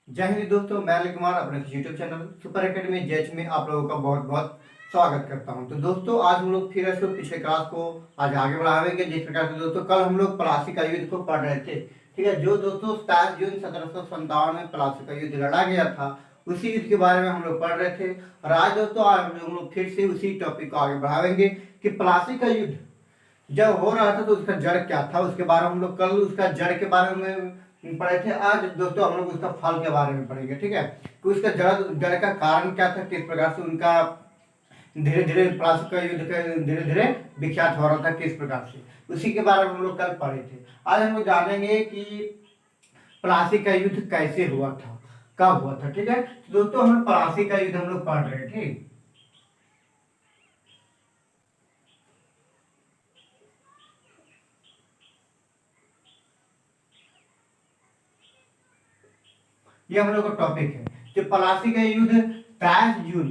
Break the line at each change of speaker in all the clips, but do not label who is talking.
जय हिंद दोस्तों, मैं अनिल कुमार अपने यूट्यूब चैनल सुपर एकेडमी जेच में आप लोगों का बहुत बहुत स्वागत करता हूं। तो दोस्तों आज हम लोग फिर से पिछले क्लास को आज आगे बढ़ाएंगे। जिस प्रकार से दोस्तों कल हम लोग प्लासी का युद्ध को पढ़ रहे थे, ठीक है। जो दोस्तों 27 जून 1757 में प्लासी का युद्ध लड़ा गया था, उसी युद्ध के बारे में हम लोग पढ़ रहे थे। और आज दोस्तों आज हम लोग फिर से उसी टॉपिक को आगे बढ़ाएंगे कि प्लासी का युद्ध जब हो रहा था तो उसका जड़ क्या था, उसके बारे में हम लोग कल उसका जड़ के बारे में पढ़े थे। आज दोस्तों हम लोग उसका फल के बारे में पढ़ेंगे, ठीक है। कि उसका जड़ का कारण क्या था, किस प्रकार से उनका धीरे धीरे प्लासी का युद्ध धीरे धीरे विख्यात हो रहा था, किस प्रकार से, उसी के बारे में हम लोग कल पढ़े थे। आज हम लोग जानेंगे कि प्लासी का युद्ध कैसे हुआ था, कब हुआ था, ठीक है। तो दोस्तों हम प्लासी का युद्ध हम लोग पढ़ रहे थे। ये हम लोग का टॉपिक है जो प्लासी का युद्ध 23 जून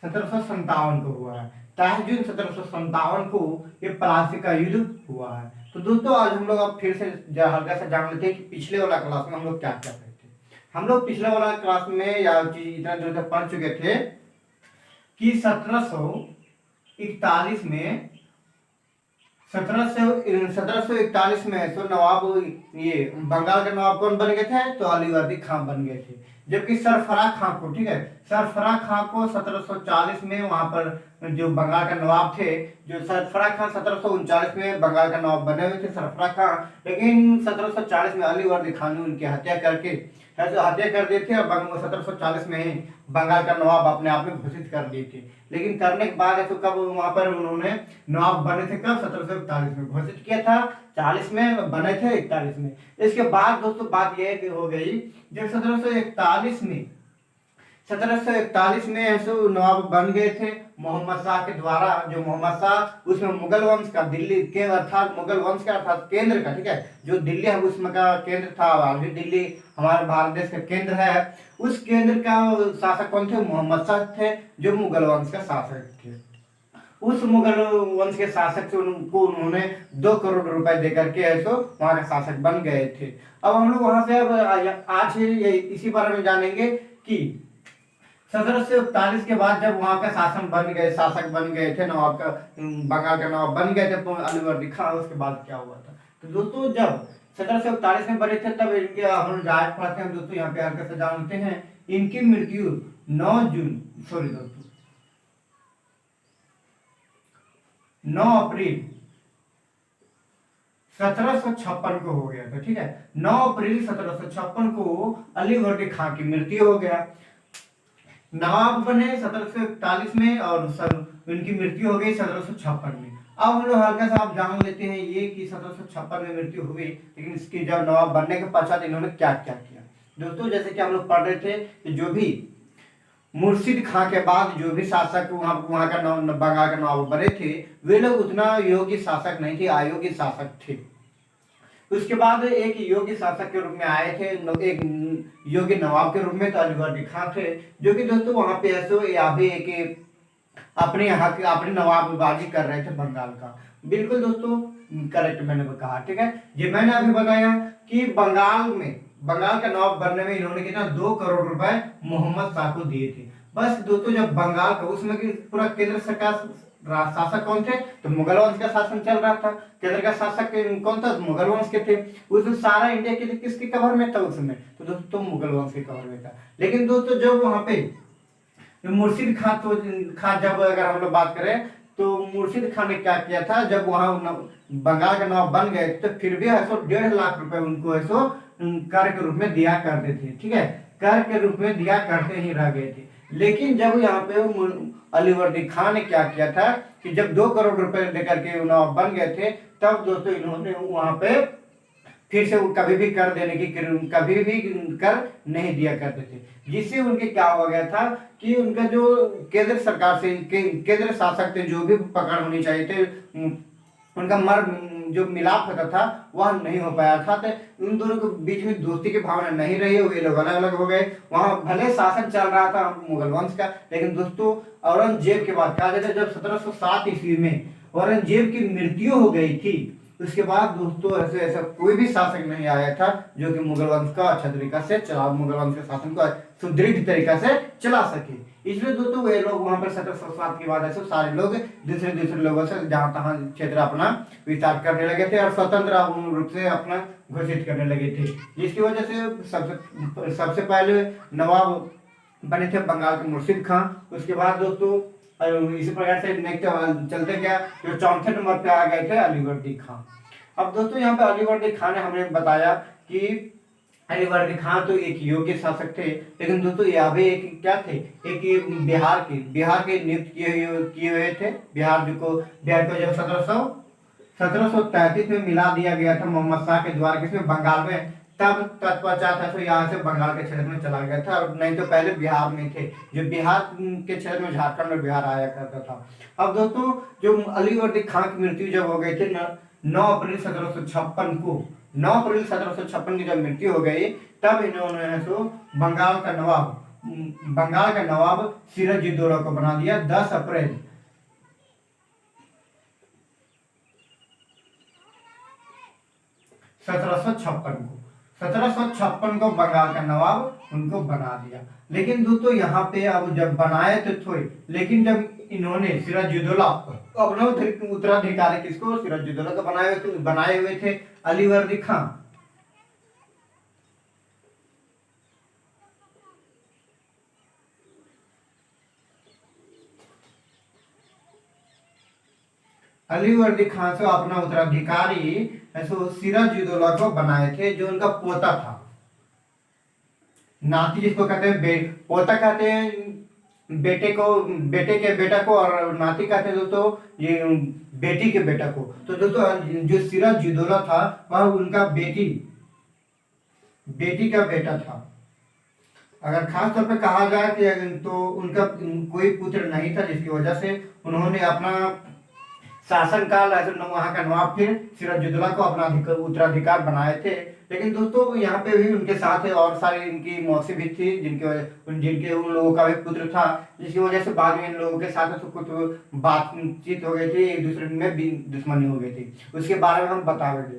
1757 को हुआ है। 23 जून 1757 को ये प्लासी का युद्ध हुआ है। तो दोस्तों आज हम लोग अब फिर से हल्का सा जान लेते हैं कि पिछले वाला क्लास में हम लोग क्या क्या पढ़े थे। हम लोग पिछले वाला क्लास में या इतना देर तक पढ़ चुके थे कि 1741 में 1741 में तो नवाब ये बंगाल के नवाब कौन बन गए थे, तो अलीवर्दी खां बन गए थे। जबकि सरफराज खां को, ठीक है, सरफराज खां को 1740 में वहां पर जो बंगाल का नवाब थे, जो सरफराज खां 1739 में बंगाल का नवाब बने हुए थे सरफराज खां, लेकिन 1740 में अलीवर्दी खान ने उनकी हत्या करके हत्या कर दिए थे और 1740 में ही बंगाल का नवाब अपने आप में घोषित कर दिए थे। लेकिन करने के बाद तो कब वहां पर उन्होंने नवाब बने थे, कब 1741 में घोषित किया था, 40 में बने थे, 41 में। इसके बाद दोस्तों बात यह हो गई जब 1741 में ऐसे नवाब बन गए थे मोहम्मद शाह के द्वारा। जो मोहम्मद शाह उसमें मुगल वंश का दिल्ली के अर्थात मुगल वंश का अर्थात केंद्र का, ठीक है, जो दिल्ली है उसमें का केंद्र था, अभी दिल्ली हमारे भारत देश का केंद्र है। उस केंद्र का शासक कौन थे, मोहम्मद शाह थे, जो मुगल वंश का शासक थे। उस मुगल वंश के शासक से उनको उन्होंने 2 करोड़ रुपए देकर के ऐसो वहां के शासक बन गए थे। अब हम लोग वहां से अब आज इसी बारे में जानेंगे कि 1741 के बाद जब वहां का शासक बन गए थे, नवाब का बंगाल का नवाब बन गए थे अलीवर्दी खां, उसके बाद क्या हुआ था। तो दोस्तों जब 1741 में बने थे तब इनके हम आज पढ़ते हैं दोस्तों, यहाँ पे हल्का से जानते हैं। इनकी मृत्यु 9 अप्रैल 1756 को हो गया था, ठीक है। 9 अप्रैल 1756 को अलीवर्दी खां की मृत्यु हो गया। नवाब बने 1741 में और उनकी मृत्यु हो गई 1756 में। अब हम लोग हल्का सा आप जान लेते हैं ये कि 1756 में मृत्यु हुई, लेकिन इसकी जब नवाब बनने के पश्चात इन्होंने क्या क्या किया। दोस्तों जैसे कि हम लोग पढ़ रहे थे कि जो भी मुर्शिद खां के बाद जो भी शासक वहां का बंगाल का नवाब बने थे, वे लोग उतना योग्य शासक नहीं थे, अयोग्य शासक थे। उसके बाद एक योग्य शासक के रूप में आए थे, एक योग्य नवाब के रूप में, तो अलीवर्दी खां थे, जो कि दोस्तों वहां पे ऐसे या भी एक अपने यहाँ के अपनी नवाबबाजी कर रहे थे बंगाल का। बिल्कुल दोस्तों करेक्ट मैंने कहा, ठीक है। ये मैंने अभी बताया कि बंगाल का नवाब बनने में इन्होंने कितना 2 करोड़ रुपए मोहम्मद शाह को दिए थे। बस दोस्तों जब बंगाल का उसमें की पूरा केंद्र सरकार शासक कौन थे, तो मुगल वंश का शासन चल रहा था। केंद्र का शासक कौन था, मुगल वंश के थे। उसमें सारा इंडिया के किसके कवर में था उसमें, तो दोस्तों मुगल वंश के कवर में था। लेकिन दोस्तों जब वहां पे मुर्शिद खां जब अगर हम लोग बात करें तो मुर्शिद खां ने क्या किया था, जब वहां बंगाल का नवाब बन गए तो फिर भी 1.5 लाख रुपए उनको ऐसो कर के रूप में दिया करते थे, ठीक है, कर के रूप में दिया करते ही रह गए थे। लेकिन जब यहाँ पे अलीवर्दी खां ने क्या किया था कि जब 2 करोड़ रुपए लेकर के नवाब बन गए थे, तब दोस्तों इन्होंने वहां पे फिर से वो कभी भी कर नहीं दिया करते थे, जिससे उनके क्या हो गया था कि उनका जो केंद्र सरकार से केंद्र शासक थे, जो भी पकड़ होनी चाहिए थे, उनका जो मिलाप होता था वह नहीं हो पाया था। तो उन दोनों के बीच में दोस्ती की भावना नहीं रही, वे लोग अलग अलग हो गए। वहां भले शासन चल रहा था मुगल वंश का, लेकिन दोस्तों औरंगजेब के बाद कहा जाता है जब 1707 ईस्वी में औरंगजेब की मृत्यु हो गई थी, उसके बाद दोस्तों ऐसे ऐसा कोई भी शासक नहीं आया था जो कि मुगल वंश का अच्छा तरीका से चला, मुगल वंश के शासन को सुदृढ़ तरीका से चला सके। इसलिए दोस्तों वे लोग वहां पर 1707 के बाद ऐसे सारे लोग दूसरे दूसरे लोगों से जहां तहां क्षेत्र अपना विस्तार करने लगे थे और स्वतंत्र रूप से अपना घोषित करने लगे थे, जिसकी वजह से सबसे पहले नवाब बने थे बंगाल के मुर्शिद खां। उसके बाद दोस्तों इसी प्रकार से नेक्स्ट चलते गया, जो चौथे नंबर पे आ गए थे अलीवर्दी खां। अब दोस्तों यहाँ पे अलीवर्दी खां ने हमें बताया कि अलीवर्दी खां तो एक योग्य शासक थे, लेकिन दोस्तों यहाँ भी एक क्या थे, एक ये बिहार के नियुक्त किए हुए थे। बिहार को जब 1733 में मिला दिया गया था मोहम्मद शाह के द्वारा किसमें, बंगाल में, तब तत्पश्चात है तो यहाँ से बंगाल के क्षेत्र में चला गया था, और नहीं तो पहले बिहार में थे, जो बिहार के क्षेत्र में झारखंड और बिहार आया करता था। अब दोस्तों जो अलीवर्दी खां की मृत्यु जब हो गई थी 9 अप्रैल 1756 को, 9 अप्रैल 1756 की जब मृत्यु हो गई, तब इन्होंने तो बंगाल का नवाब सिराजुद्दौला को बना दिया 10 अप्रैल 1756 को बंगाल का नवाब उनको बना दिया। लेकिन दोस्तों यहाँ पे अब जब बनाए तो थे, लेकिन जब इन्होंने सिराजुद्दौला अपना उत्तराधिकारी किसको, सिराजुद्दौला को बनाए हुए थे अलीवर्दी खां। अलीवर्दी खां से अपना उत्तराधिकारी ऐसो सिराजुद्दौला को बनाए थे, जो उनका पोता था, नाती जिसको कहते हैं, पोता कहते हैं बेटे के बेटा को, और नाती कहते हैं दोस्तों ये बेटी के बेटा को। तो दोस्तों जो सिराजुद्दौला था वह उनका बेटी का बेटा था। अगर खास तौर पे कहा जाए कि तो उनका कोई पुत्र नहीं था, जिसकी वजह से उन्होंने अपना शासनकाल वहां का नवाब फिर सिराजुद्दौला को अपना उत्तराधिकार बनाए थे। लेकिन दोस्तों यहाँ पे भी उनके साथ और सारी इनकी मौसी भी थी, जिनके उन लोगों का भी पुत्र था, जिसकी वजह से बाद में इन लोगों के साथ तो कुछ बातचीत हो गई थी, एक दूसरे में भी दुश्मनी हो गई थी, उसके बारे में हम बताएंगे।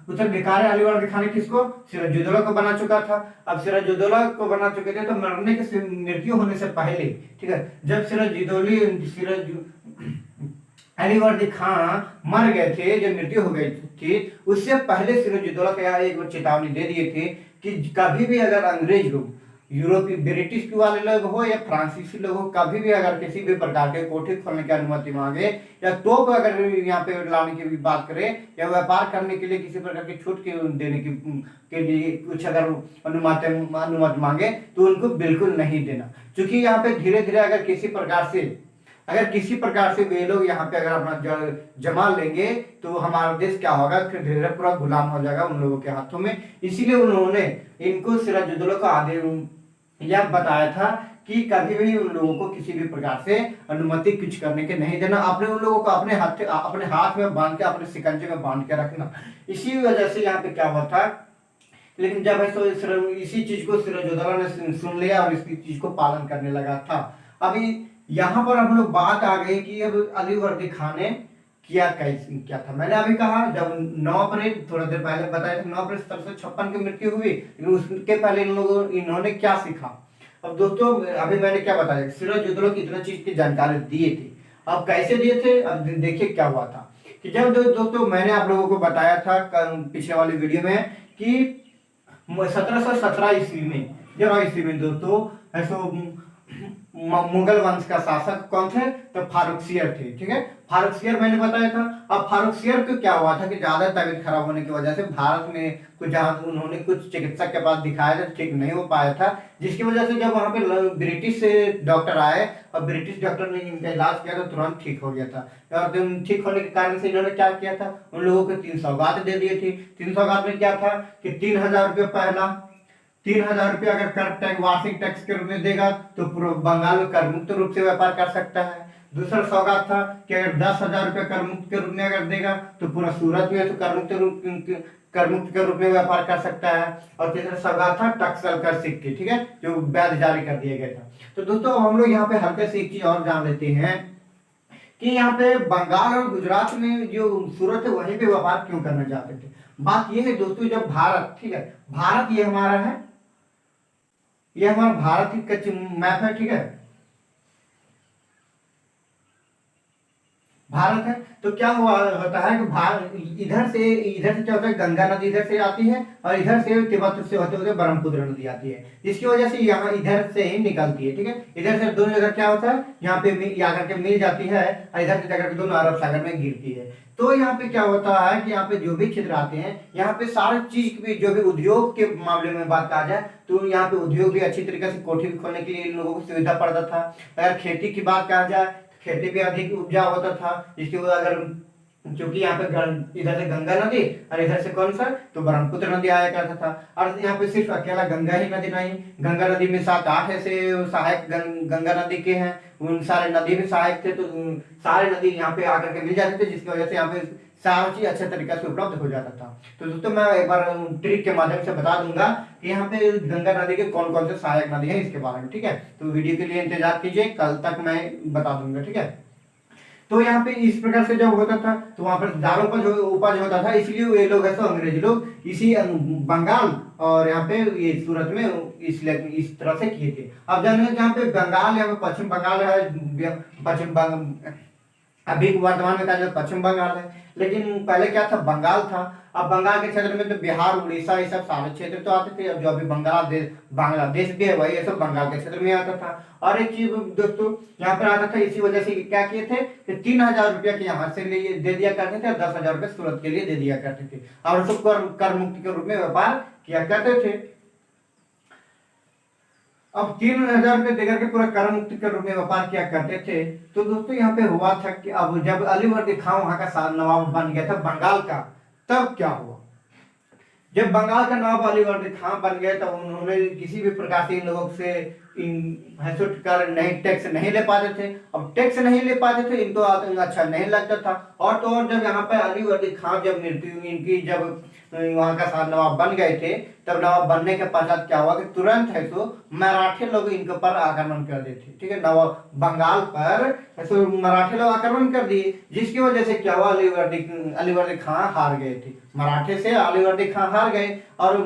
उत्तराधिकारी अलीवर्दी खां ने किसको, सिराजुद्दौला को बना चुका था। अब सिराजुद्दौला को बना चुके थे तो मृत्यु होने से पहले, ठीक है, जब अलीवर्दी खां मर गए थे, जब मृत्यु हो गई थी, उससे पहले सिराजुद्दौला को एक चेतावनी दे दिए थे कि कभी भी अगर अंग्रेज लोग, यूरोपीय ब्रिटिश वाले लोग हो या फ्रांसीसी लोग हो, कभी भी अगर किसी भी प्रकार के कोठी खोलने की अनुमति मांगे या तोप अगर यहाँ पे लाने की भी बात करे या व्यापार करने के लिए किसी प्रकार की छूट देने के लिए कुछ अगर अनुमति मांगे तो उनको बिल्कुल नहीं देना। क्योंकि यहाँ पे धीरे धीरे अगर किसी प्रकार से वे लोग यहाँ पे अगर अपना जमा लेंगे तो हमारा देश क्या होगा, फिर धीरे धीरे पूरा गुलाम हो जाएगा उन लोगों के हाथों में। इसीलिए उन्होंने इनको सिराजुद्दौला को आदेश यह बताया था कि कभी भी उन लोगों को किसी भी प्रकार से अनुमति कुछ करने के नहीं देना, अपने उन लोगों को अपने हाथ में बांध के, अपने शिकंजे में बांध के रखना। इसी वजह से यहाँ पे क्या हुआ था, लेकिन जब है तो इसी चीज को सिराजुद्दौला ने सुन लिया और इसी चीज को पालन करने लगा था। अभी यहाँ पर हम लोग बात आ गई कि अब अलीवर्दी खां ने क्या था। मैंने अभी कहा जब 9 अप्रैल, थोड़ा देर पहले बताया था, 9 अप्रैल 1756 की मृत्यु हुई, लेकिन उसके पहले इन्होंने क्या सीखा। अब दोस्तों अभी मैंने क्या बताया, सिराजुद्दौला की इतना चीज की जानकारी दिए थे। अब कैसे दिए थे, अब देखिए क्या हुआ था कि जब दोस्तों मैंने आप लोगों को बताया था पिछले वाली वीडियो में कि 1717 ईस्वी में दोस्तों ऐसो मुगल वंश का शासक कौन थे, तो फारुखसियर थे, ठीक है, फारुखसियर मैंने बताया था। अब फारुखसियर को क्या हुआ था कि ज्यादा तबीयत खराब होने की वजह से भारत में उन्होंने कुछ चिकित्सक के पास दिखाया था, ठीक नहीं हो पाया था, जिसकी वजह से जब वहां पे ब्रिटिश डॉक्टर आए और ब्रिटिश डॉक्टर ने इनका इलाज किया तो तुरंत ठीक हो गया था। और ठीक होने के कारण से इन्होंने क्या किया था, उन लोगों को 3 सौगात दे दिए थी। 3 सौगात में क्या था कि 3000 रुपये पहला, 3000 रुपये अगर वार्षिक टैक्स के रूप में देगा तो पूरा बंगाल में कर मुक्त रूप से व्यापार कर सकता है। दूसरा सौगात था कि अगर 10,000 रुपये कर मुक्त के रूप में अगर देगा तो पूरा सूरत में तो कर मुक्त के रूप में व्यापार कर सकता है। और तीसरा सौगात था टक्सल कर सिक्के, ठीक है, जो वैध जारी कर दिया गया था। तो दोस्तों हम लोग यहाँ पे हल्के से एक चीज और जान लेते हैं कि यहाँ पे बंगाल और गुजरात में जो सूरत है वहीं पे व्यापार क्यों करना चाहते थे। बात ये है दोस्तों, जब भारत, ठीक है, भारत ये हमारा है, ये हमारा भारत का मैप है, ठीक है, भारत है। तो क्या हुआ होता है कि भारत इधर से क्या होता है, गंगा नदी इधर से आती है और इधर से तिब्बत से होते होते ब्रह्मपुत्र नदी आती है, जिसकी वजह से यहाँ इधर से ही निकलती है, ठीक है। इधर से दोनों जगह क्या होता है, यहाँ पे आकर के मिल जाती है और इधर से जाकर के दोनों अरब सागर में गिरती है। तो यहाँ पे क्या होता है कि यहाँ पे जो भी क्षेत्र आते हैं, यहाँ पे सारे चीज भी, जो भी उद्योग के मामले में बात कहा जाए तो यहाँ पे उद्योग भी अच्छी तरीके से कोठी भी खोलने के लिए इन लोगों को सुविधा पड़ता था। अगर खेती की बात कहा जाए, खेती भी अधिक उपजाऊ होता था, जिसकी वजह अगर, क्योंकि यहाँ पे इधर से गंगा नदी और इधर से कौन सा, तो ब्रह्मपुत्र नदी आया करता था। और यहाँ पे सिर्फ अकेला गंगा ही नदी नहीं, गंगा नदी में 7-8 ऐसे सहायक गंगा नदी के हैं, उन सारे नदी भी सहायक थे, तो सारे नदी यहाँ पे आकर के मिल जाते थे, जिसकी वजह से यहाँ पे सारा चीज अच्छे तरीके से उपलब्ध हो जाता था। तो दोस्तों मैं एक बार ट्रिक के माध्यम से बता दूंगा कि यहाँ पे गंगा नदी के कौन कौन से सहायक नदी है इसके बारे में, ठीक है। तो वीडियो के लिए इंतजार कीजिए, कल तक मैं बता दूंगा, ठीक है। तो यहाँ पे इस प्रकार से जब होता था तो वहां पर दारों पर जो उपज होता था, इसलिए ये लोग ऐसे अंग्रेज लोग इसी बंगाल और यहाँ पे ये सूरत में इस तरह से किए थे। अब जानेंगे जहाँ पे बंगाल, यहाँ पे पश्चिम बंगाल है, अभी वर्तमान में कहा जाता पश्चिम बंगाल है, लेकिन पहले क्या था, बंगाल था। अब बंगाल के क्षेत्र में तो बिहार, उड़ीसा, ये सब सारे क्षेत्र तो आते थे। अब जो अभी बांग्लादेश भी है वही ये सब बंगाल के क्षेत्र में आता था। और एक चीज दोस्तों यहाँ पर आता था, इसी वजह से क्या किए थे कि 3000 रुपया के यहाँ से दे दिया करते थे और 10,000 रुपये सूरत के लिए दे दिया करते थे, और उसको कर मुक्ति के रूप में व्यापार किया करते थे। अब 3000 रुपये देकर के पूरा कर मुक्ति के रूप में व्यापार किया करते थे। तो दोस्तों यहाँ पे हुआ था कि अब जब अलीवर्दी खां वहां का नवाब बन गया था बंगाल का, तब क्या हुआ, जब बंगाल का नवाब अलीवर्दी खां बन गए तब उन्होंने किसी भी प्रकार से इन लोगों से कर नहीं टैक्स नहीं ले पाते थे। अब टैक्स नहीं ले पाते थे, इनको अच्छा नहीं लगता था। और तो और जब यहाँ पे अलीवर्दी खां जब मृत्यु इनकी, जब वहां का नवाब बन गए थे, तब नवाब बनने के पश्चात क्या हुआ कि तुरंत है तो मराठे लोग इनके ऊपर आक्रमण कर देते, ठीक है, नवाब बंगाल पर ऐसे मराठे लोग आक्रमण कर दिए, जिसकी वजह से क्या हुआ, अलीवर्दी खां हार गए थे, मराठे से अलीवर्दी खां हार गए। और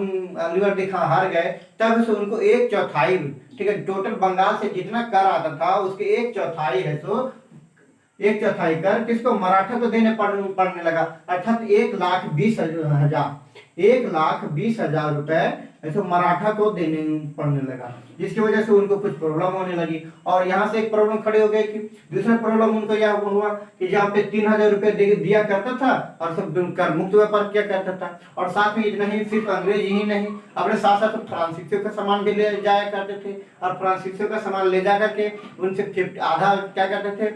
अलीवर्दी खां हार गए तब से उनको 1/4, ठीक है, टोटल बंगाल से जितना कर आता था उसके 1/4 है तो 1/4 कर किसको, मराठा को देने पड़ने लगा, अर्थात 1,20,000 रुपए ऐसे मराठा को देने पड़ने लगा, जिसकी वजह से उनको कुछ प्रॉब्लम होने लगी। और यहाँ से एक प्रॉब्लम खड़ी हो गई कि दूसरा प्रॉब्लम उनको यह हुआ कि जहाँ पे 3000 रुपए दिया करता था और सब कर मुक्त व्यापार किया करता था। और साथ में इतना ही, सिर्फ अंग्रेज ही नहीं, अपने साथ साथ फ्रांसीसियों का सामान भी ले जाया करते थे, और फ्रांसीसियों का सामान ले जा करके उनसे आधा क्या करते थे,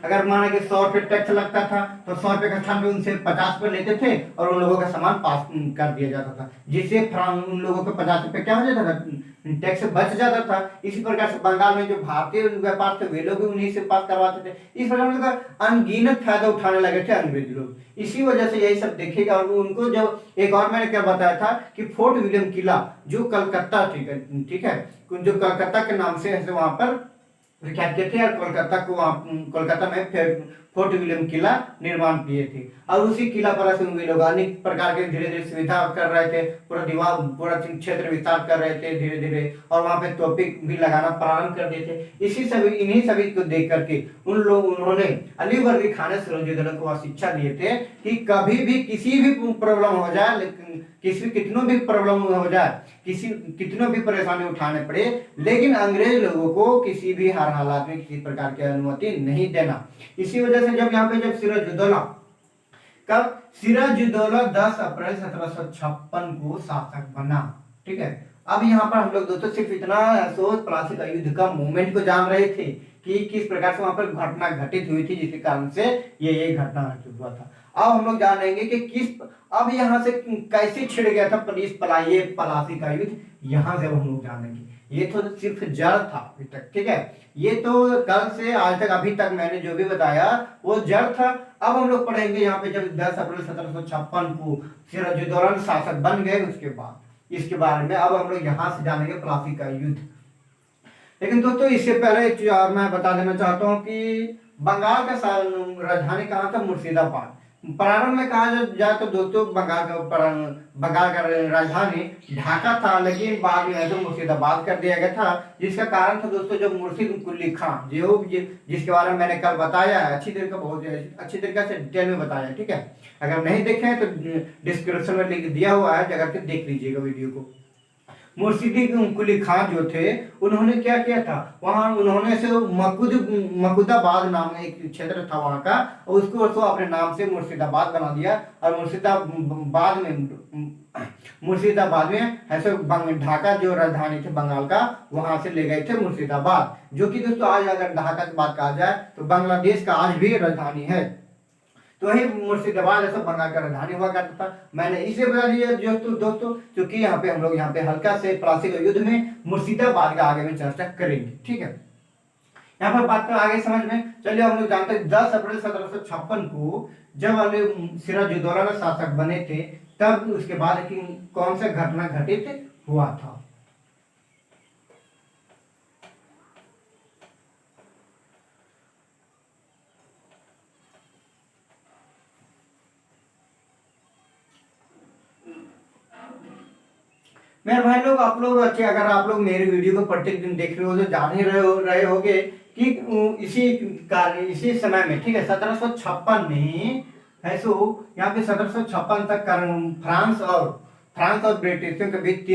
अगर माना कि 100 रुपये टैक्स लगता था तो 100 रुपये के स्थान पे उनसे 50 रुपये लेते थे और उन लोगों का सामान पास कर दिया जाता था, जिससे उन लोगों को 50 रुपये क्या हो जाता था, टैक्स बच जाता था। इसी प्रकार से बंगाल में जो भारतीय व्यापार थे वे लोग भी उन्हीं से पास करवाते थे। इस प्रकार का अनगिनत फायदा उठाने लगे थे अंग्रेज लोग। इसी वजह से यही सब देखेगा। और उनको जब एक और मैंने क्या बताया था कि फोर्ट विलियम किला जो कलकत्ता, ठीक है, जो कलकत्ता के नाम से वहां पर विख्यात थे, और कोलकाता में फोर्ट विलियम किला निर्माण किए थे। और उसी किला पर वे लोग अनेक प्रकार के धीरे धीरे सुविधा कर रहे थे, पूरा क्षेत्र विस्तार कर रहे थे धीरे धीरे, और वहां पे तोपे भी लगाना प्रारंभ कर दिए थे। इन्हीं सभी को देख करके उन्होंने अलीवर्दी खान सिराजुद्दौला को शिक्षा दिए थे कि कभी भी किसी भी प्रॉब्लम हो जाए, लेकिन कितनों भी प्रॉब्लम हो जाए, कितनों भी परेशानी उठाने पड़े, लेकिन अंग्रेज लोगों को किसी भी हर हालात में किसी प्रकार की अनुमति नहीं देना। इसी वजह से जब यहाँ पे सिराजुद्दौला 10 अप्रैल 1756 को शासक बना, ठीक है। अब यहाँ पर हम लोग दोस्तों सिर्फ इतना प्लासी का युद्ध का मूवमेंट को जान रहे थे कि किस प्रकार से वहां पर घटना घटित हुई थी, जिसके कारण से ये घटना हुआ था। अब हम लोग जानेंगे कि अब यहाँ से कैसे छिड़ गया था प्लासी का युद्ध, यहाँ से हम लोग जानेंगे। ये तो सिर्फ जड़ था अभी तक, ठीक है, ये तो कल से आज तक अभी तक मैंने जो भी बताया वो जड़ था। अब हम लोग पढ़ेंगे यहाँ पे जब 10 अप्रैल 1756 को सिराजुद्दौला शासक बन गए, उसके बाद इसके बारे में अब हम लोग यहाँ से जानेंगे प्लासी का युद्ध। लेकिन दोस्तों इससे पहले मैं बता देना चाहता हूँ कि बंगाल का राजधानी कहाँ था? मुर्शिदाबाद। प्रारंभ में कहा जाए तो दोस्तों बंगाल का राजधानी ढाका था, लेकिन बाद में तो मुर्शिदाबाद कर दिया गया था। जिसका कारण था दोस्तों जो मुर्शिद कुली खां, जिसके बारे में मैंने कल बताया है, अच्छी तरीके बहुत अच्छी तरीके से डिटेल में बताया, ठीक है। अगर नहीं देखे हैं तो डिस्क्रिप्शन में लिंक दिया हुआ है, जगह के देख लीजिएगा वीडियो को। मुर्शिदी कुली खां जो थे, उन्होंने क्या किया था, वहां उन्होंने से मकुदाबाद नाम का एक क्षेत्र था वहां का, और उसको अपने नाम से मुर्शिदाबाद बना दिया। और मुर्शिदाबाद में ऐसे ढाका जो राजधानी थे बंगाल का, वहां से ले गए थे मुर्शिदाबाद, जो कि दोस्तों आज अगर ढाका की बात कहा जाए तो बांग्लादेश का आज भी राजधानी है। तो वही मुर्शिदाबाद ऐसा बंगाल का राजधानी हुआ करता था। मैंने इसे बता दिया दोस्तों क्योंकि यहाँ पे हम लोग यहाँ पे हल्का से प्लासी युद्ध में मुर्शिदाबाद का आगे में चर्चा करेंगे, ठीक है। यहाँ पर बात तो आगे समझ में। चलिए हम लोग जानते हैं 10 अप्रैल 1756 को जब सिराजुद्दौला का शासक बने थे, तब उसके बाद कौन सा घटना घटित हुआ था? मेरे भाई लोग, आप लोग अच्छे, अगर आप लोग मेरे वीडियो को प्रत्येक दिन देख रहे हो तो जान ही रहे होगे कि इसी समय में, ठीक है, 1756 में है सो यहाँ पे 1756 तक फ्रांस और ब्रिटिशों के बीच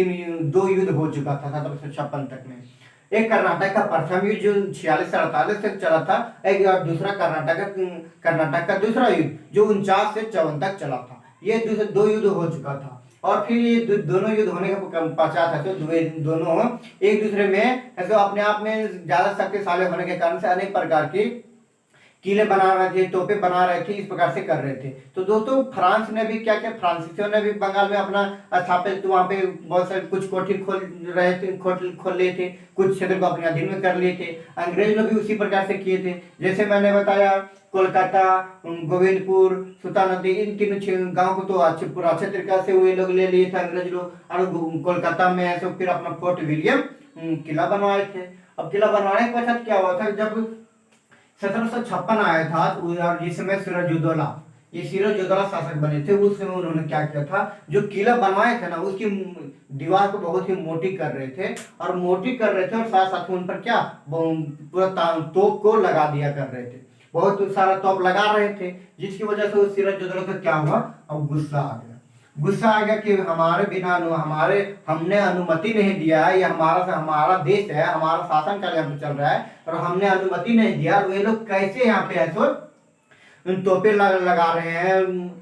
दो युद्ध हो चुका था 1756 तक में। एक कर्नाटक का प्रथम युद्ध जो 46 से 48 तक चला था, एक और दूसरा कर्नाटक का दूसरा युद्ध जो 49 से 54 तक चला था। ये दो युद्ध हो चुका था। और फिर ये दोनों युद्ध होने के पश्चात है तो दोनों एक दूसरे में ऐसे अपने आप में ज्यादा शक्तिशाली होने के कारण से अनेक प्रकार की किले बना रहे थे, तोपे बना रहे थे, इस प्रकार से कर रहे थे। तो दोस्तों फ्रांस ने भी क्या किया, फ्रांसीसियों ने भी बंगाल में अपना स्थापित, तो वहाँ पे बहुत सारे कुछ कोठी खोल लिए थे, कुछ क्षेत्र को अपने अधीन में कर लिए थे। अंग्रेज लोग भी उसी प्रकार से किए थे। जैसे मैंने बताया कोलकाता, गोविंदपुर, सुता नदी, इन तीनों गांव को तो पूरा अच्छे तरीके से वे लोग ले लिए थे अंग्रेज लोग। और कोलकाता में ऐसे फिर अपना फोर्ट विलियम किला बनवाए थे। अब किला बनवाने के पश्चात क्या हुआ था, जब 1756 आया था तो जिस समय सिराजुद्दौला शासक बने थे, उस समय उन्होंने क्या किया था, जो किला बनवाए थे ना, उसकी दीवार को बहुत ही मोटी कर रहे थे और साथ साथ उन पर क्या पूरा तोप को लगा दिया कर रहे थे, बहुत सारा तोप लगा रहे थे, जिसकी वजह से उस सिराजुद्दौला का क्या हुआ, अब गुस्सा आ गया कि हमारे बिना हमने अनुमति नहीं दिया है, ये हमारा देश है, हमारा शासन का यहाँ पे चल रहा है और हमने अनुमति नहीं दिया, और वे लोग कैसे यहाँ पे ऐसो तोपे लगा रहे हैं,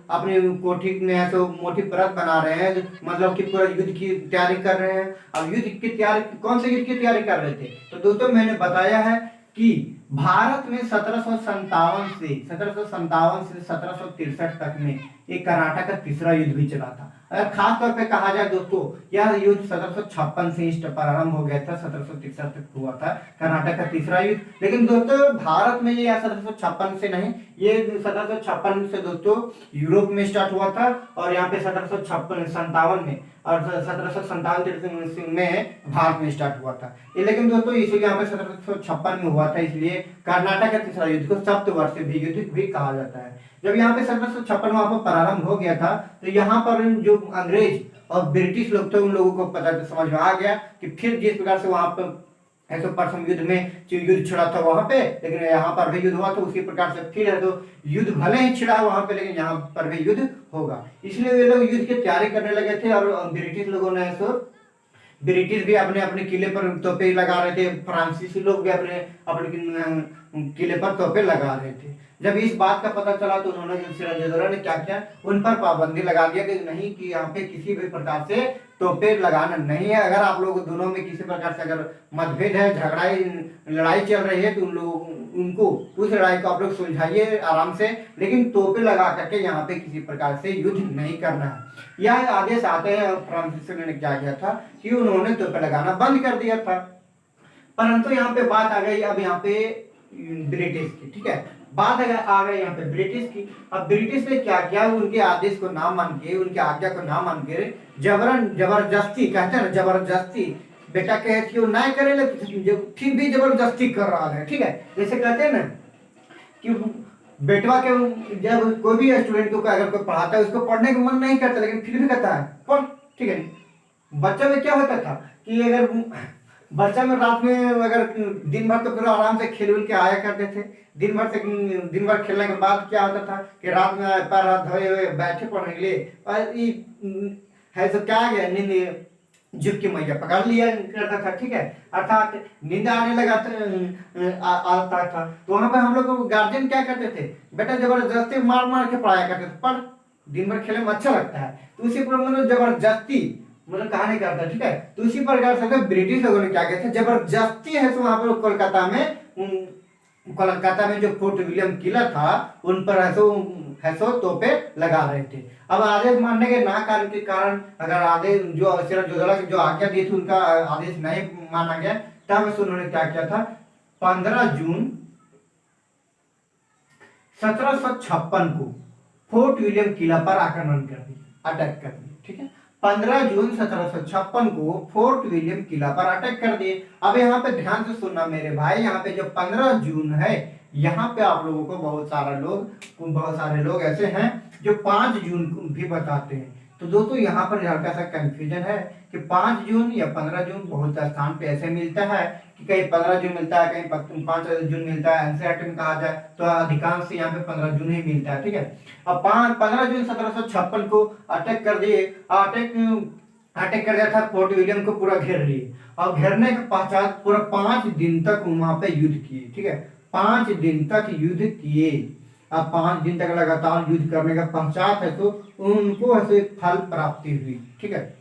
अपनी कोठी में ऐसो मोटी परत बना रहे हैं, मतलब कि पूरा युद्ध की तैयारी कर रहे हैं। अब युद्ध की तैयारी, कौन से युद्ध की तैयारी कर रहे थे, तो दोस्तों मैंने बताया है कि भारत में 1757 से 1763 तक में एक कर्नाटक का तीसरा युद्ध भी चला था। अगर खास तौर पे कहा जाए दोस्तों, यह युद्ध 1756 से प्रारंभ हो गया था, 1763 तक हुआ था कर्नाटक का तीसरा युद्ध। लेकिन दोस्तों भारत में ये 1756 से नहीं, ये 1756 से दोस्तों यूरोप में स्टार्ट हुआ था, और यहाँ पे 1757 में और 1757 में भारत में स्टार्ट हुआ था। लेकिन दोस्तों इसीलिए यहाँ पे 1756 में हुआ था, इसलिए कर्नाटक का तीसरा युद्ध को सप्तवर्षीय युद्ध भी कहा जाता है। जब यहाँ पे 1756 वहां पर प्रारंभ हो गया था, तो यहाँ पर जो अंग्रेज और ब्रिटिश लोग थे, उन लोगों को पता समझ में आ गया कि फिर जिस प्रकार से वहां पर ऐसे प्रथम युद्ध में युद्ध छिड़ा था वहां पे, लेकिन यहाँ पर भी युद्ध हुआ था, उसी प्रकार से फिर है तो युद्ध भले ही छिड़ा वहां पे, लेकिन यहाँ पर भी युद्ध होगा। इसलिए वे लोग युद्ध की तैयारी करने लगे थे, और ब्रिटिश लोगों ने ब्रिटिश भी अपने अपने किले पर तोपे लगा रहे थे, फ्रांसीसी लोग भी अपने किले पर तोपे लगा रहे थे। जब इस बात का पता चला तो उन्होंने सिराजुद्दौला ने क्या किया, उन पर पाबंदी लगा दिया कि नहीं, कि यहाँ पे किसी भी प्रकार से तोपे लगाना नहीं है। अगर आप लोग दोनों में किसी प्रकार से अगर मतभेद है, लड़ाई चल रही है, तो उनको उस लड़ाई को आप लोग सुलझाइए आराम से, लेकिन तोपे लगा करके यहाँ पे किसी प्रकार से युद्ध नहीं करना है। यह आदेश आते हैं फ्रांसीसियों ने क्या किया था कि उन्होंने तोपे लगाना बंद कर दिया था। परंतु यहाँ पे बात आ गई अब यहाँ पे ब्रिटिश की, ठीक है, बात आ गई यहाँ पे ब्रिटिश की। अब ब्रिटिश ने क्या किया, उनके आदेश को ना मान के, उनके आज्ञा को ना मान के जबरदस्ती, कहते हैं ना जबरदस्ती, बेटा कहे कि वो ना करे, फिर भी जबरदस्ती कर रहा है, ठीक है। जैसे कहते हैं ना कि बेटवा के, जब कोई भी स्टूडेंट को अगर कोई पढ़ाता है उसको पढ़ने का मन नहीं करता, लेकिन फिर भी कहता है पढ़, ठीक है। बच्चा में क्या होता था कि अगर बच्चा में रात में अगर दिन भर तो पूरा आराम से खेल उल के आया करते थे, दिन भर खेलने के बाद क्या होता था कि रात में पैर हाथ धोए हुए बैठे पढ़ने के लिए, और है तो क्या गया, नींद झुक की मैया पकड़ लिया करता था, ठीक है। अर्थात नींद आने लगा आता था, तो वहां पर हम लोग गार्जियन क्या करते थे, बेटा जबरदस्ती मार मार के पढ़ाया करते थे, पढ़, दिन भर खेलने में अच्छा लगता है, तो उसी पर मतलब जबरदस्ती मतलब कहा नहीं करता, ठीक है। तो उसी प्रकार से ब्रिटिश लोगों ने क्या किया था, जबरदस्ती है तो वहां पर कोलकाता में जो फोर्ट विलियम किला था उन पर हैसो तोपे लगा रहे थे। अब आदेश मानने के ना कारण के कारण, अगर आदेश जो सिराजुद्दौला की जो आज्ञा दी थी उनका आदेश नहीं माना गया, तब से उन्होंने क्या किया था, 15 जून 1756 को फोर्ट विलियम किला पर आक्रमण कर दिया, अटैक कर दिया, ठीक है। 15 जून 1756 को फोर्ट विलियम किला पर अटैक कर दिए। अब यहाँ पे ध्यान से सुनना मेरे भाई, यहाँ पे जो 15 जून है, यहाँ पे आप लोगों को बहुत सारे लोग ऐसे हैं जो 5 जून को भी बताते हैं। तो दोस्तों यहाँ पर हल्का सा कंफ्यूजन है कि 5 जून या 15 जून बहुत स्थान पे ऐसे मिलता है कि कहीं 15 जून मिलता है, कहीं 5 जून मिलता है। एनसीईआरटी में कहा जाए तो अधिकांश यहाँ पे 15 जून ही मिलता है, ठीक है। अब 15 जून 1756 को अटैक कर दिए, अटैक कर दिया था, फोर्ट विलियम को पूरा घेर लिए, और घेरने के पश्चात पूरा 5 दिन तक वहां पे युद्ध किए, ठीक है। 5 दिन तक युद्ध किए। अब 5 दिन तक लगातार युद्ध करने का पश्चात है तो उनको ऐसे फल प्राप्ति हुई, ठीक है।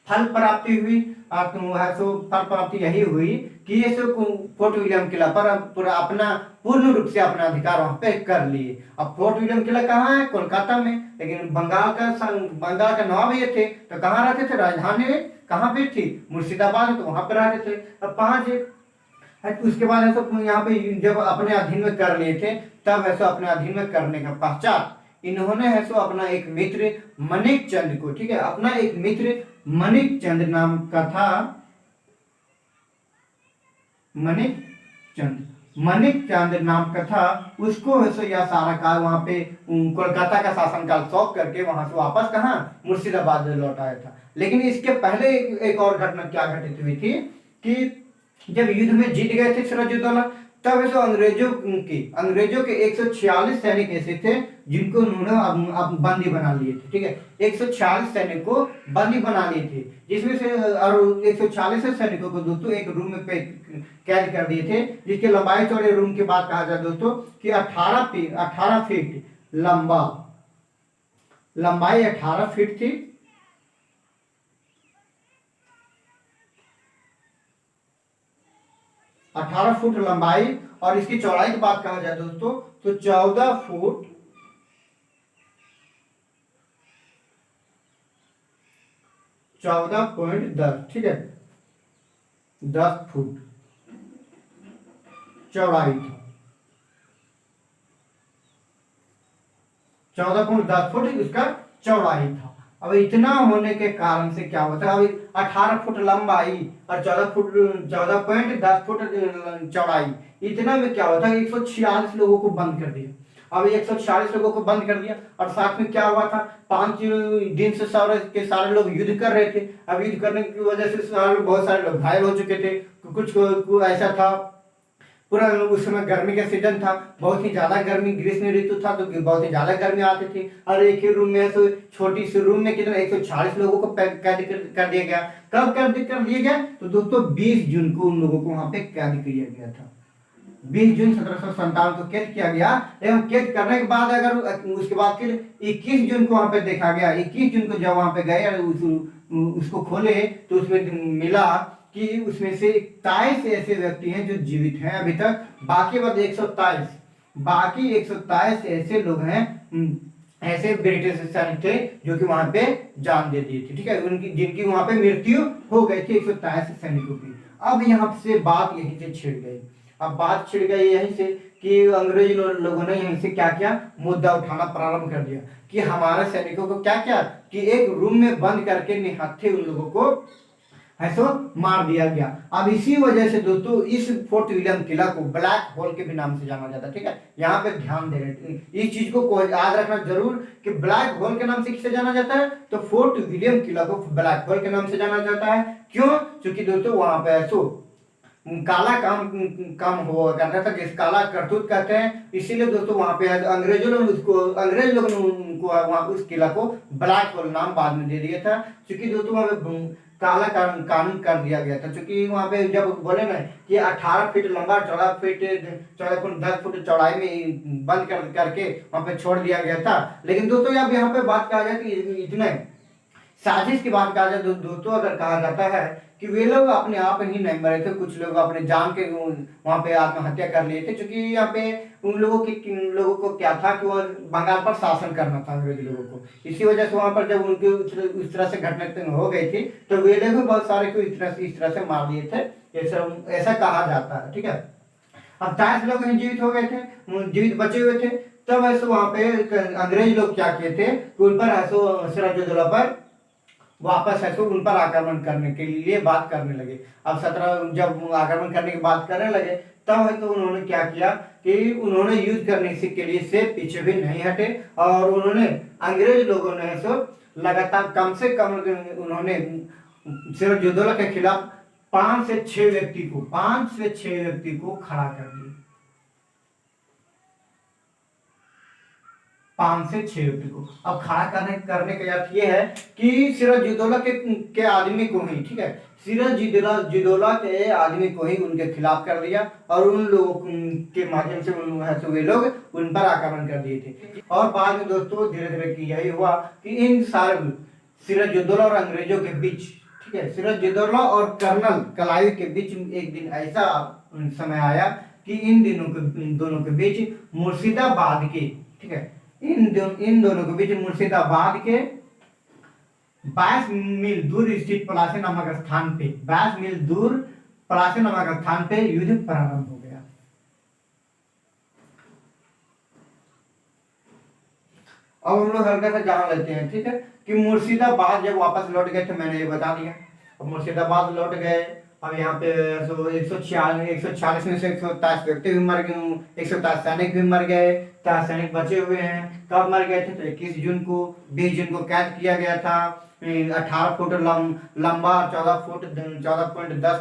फल प्राप्ति हुई, फल प्राप्ति यही हुई कि ये फोर्ट विलियम किला पर पूरा अपना पूर्ण रूप से अपना अधिकार वहां पे कर लिए। अब फोर्ट विलियम किला कहाँ है, कोलकाता में, लेकिन बंगाल का नवाब ये थे तो कहाँ रहते थे, राजधानी में कहाँ पे थी, मुर्शिदाबाद, तो वहां पे रहते थे। अब 5 उसके बाद है तो यहाँ पे जब अपने अधीन में कर लिए थे, तब है तो अपने अधीन में करने के पश्चात इन्होंने है सो अपना एक मित्र मणिक चंद को, ठीक है, अपना एक मित्र मणिक चंद नाम का था, मणिक चंद नाम का था, उसको है सो यह सारा काल वहां पे कोलकाता का शासनकाल सौंप करके वहां से वापस कहाँ, मुर्शिदाबाद लौटाया था। लेकिन इसके पहले एक और घटना क्या घटित हुई थी कि जब युद्ध में जीत गए थे सिराजुद्दौला, तब ऐसे अंग्रेजों के 146 सैनिक ऐसे थे जिनको उन्होंने अब बंदी बना लिए थे, ठीक है। 146 सैनिक को बंदी बना लिए थे, जिसमें से और 146 सैनिकों को दोस्तों एक रूम में कैद कर दिए थे, जिसके लंबाई चौड़े रूम की बात कहा जाए दोस्तों कि 18 फीट लंबाई 18 फीट थी, 18 फुट लंबाई, और इसकी चौड़ाई की बात कहा जाए दोस्तों तो 14 फुट 14.10, ठीक है, 10 फुट चौड़ाई था, 14.10 फुट इसका चौड़ाई था। अब इतना होने के कारण से क्या होता है, अब 18 फुट लंबाई और 14.10 फुट चौड़ाई, इतना में क्या होता है, 146 लोगों को बंद कर दिया। अब 146 लोगों को बंद कर दिया, और साथ में क्या हुआ था, 5 दिन से सारे लोग युद्ध कर रहे थे। अब युद्ध करने की वजह से बहुत सारे लोग घायल हो चुके थे, कुछ को ऐसा था, पूरा उस समय गर्मी का सीजन था, बहुत ही ज्यादा गर्मी, ग्रीष्म ऋतु था तो बहुत ही ज्यादा गर्मी आती थी, और एक ही रूम में तो छोटी सी रूम में कितना 140 लोगों को कैद कर दिया गया। कब कैद कर दिया गया, तो दोस्तों 20 जून को उन लोगों को वहां पे कैद किया गया था। 20 जून 1757 को कैद किया गया, एवं कैद करने के बाद अगर उसके बाद फिर 21 जून को वहां पे देखा गया, 21 जून को जब वहां पे गए उसको खोले तो उसमें मिला कि उसमें से 27 ऐसे व्यक्ति हैं जो जीवित हैं अभी तक, बाकी 127 ऐसे लोग हैं, ऐसे ब्रिटिश सैनिक थे जो कि वहां पे जान दे दिए थे, ठीक है, उनकी जिनकी वहां पे मृत्यु हो गई थी 127 सैनिकों की। अब यहाँ से बात यहीं से छिड़ गई, अब बात छिड़ गई यहीं से कि अंग्रेज लोगों ने यहीं से क्या किया, मुद्दा उठाना प्रारंभ कर दिया कि हमारे सैनिकों को क्या किया कि एक रूम में बंद करके निहत्थे उन लोगों को है सो मार दिया गया। अब इसी वजह से दोस्तों इस फोर्ट विलियम किला को ब्लैक होल के भी नाम से जाना जाता है। ठीक है, यहाँ पे ध्यान दे रहे, इस चीज को याद रखना जरूर कि ब्लैक होल के नाम से किसे जाना जाता है, तो फोर्ट विलियम किला को ब्लैक होल के नाम से जाना जाता है। क्यों? क्योंकि दोस्तों वहां पे ऐसो काला काम काम हुआ करता था, जिस काला करतूत कहते हैं, इसीलिए दोस्तों वहां पे अंग्रेज लोगों ने उनको वहां उस किला को ब्लैक होल नाम बाद में दे दिया था, क्योंकि दोस्तों वहां पे काला कानून कर दिया गया था। क्योंकि वहां पे जब बोले ना कि 18 फीट लंबा, 14 फुट 10 फुट चौड़ाई में बंद करके वहां पे छोड़ दिया गया था। लेकिन दोस्तों अब यहाँ पे बात कहा जाए कि इतने साजिश की बात कहा जाए तो दोस्तों अगर कहा जाता है कि वे लोग अपने आप ही नहीं मरे थे, कुछ लोग अपने जान के वहां पे आत्महत्या कर लिए थे, क्योंकि यहाँ पे उन लोगों को क्या था कि वो बंगाल पर शासन करना था अंग्रेज लोगों को। इसी वजह से वहां पर जब उनके उस तरह से घटना हो गई थी तो वे लोग भी बहुत सारे को इस तरह से मार दिए थे, ऐसा कहा जाता है। ठीक है, अब 40 लोग जीवित हो गए थे, जीवित बचे हुए थे। तब ऐसे वहां पे अंग्रेज लोग क्या किए थे, उन पर ऐसो सिराजुद्दौला पर वापस है तो उन पर आक्रमण करने के लिए बात करने लगे। अब 17 जब आक्रमण करने की बात करने लगे तब है तो उन्होंने क्या किया कि उन्होंने युद्ध करने के लिए से पीछे भी नहीं हटे, और उन्होंने अंग्रेज लोगों ने सो लगातार कम से कम उन्होंने सिराजुद्दौला के खिलाफ 5 से 6 व्यक्ति को खड़ा कर दिया। 5 से 6 व्यक्ति को अब खड़ा करने का अर्थ ये है कि सिराजुद्दौला के आदमी को ही, ठीक है, सिराजुद्दौला के आदमी को ही उनके खिलाफ कर दिया, और उन लोगों के माध्यम से वे लोग उन पर आक्रमण कर दिए थे। और बाद में दोस्तों धीरे धीरे यही हुआ कि इन सारे सिराजुद्दौला और अंग्रेजों के बीच, ठीक है, सिराजुद्दौला और कर्नल क्लाइव के बीच एक दिन ऐसा समय आया कि इन दोनों के बीच मुर्शिदाबाद के, ठीक है, इन दोनों के बीच मुर्शिदाबाद के 22 मील दूर स्थित पलासी नामक स्थान पे 22 मील दूर पलासी नामक स्थान पे युद्ध प्रारंभ हो गया। अब हम लोग हल्का सा जान लेते हैं, ठीक है, कि मुर्शिदाबाद जब वापस लौट गए थे, मैंने ये बता दिया। अब मुर्शिदाबाद लौट गए, अब यहाँ पे 146 में से 127 व्यक्ति भी मर गए, 127 सैनिक भी मर गए, 4 सैनिक बचे हुए हैं। कब मर गए थे? तो 21 जून को, 20 जून को कैद किया गया था। 18 फुट लंबा, 14.10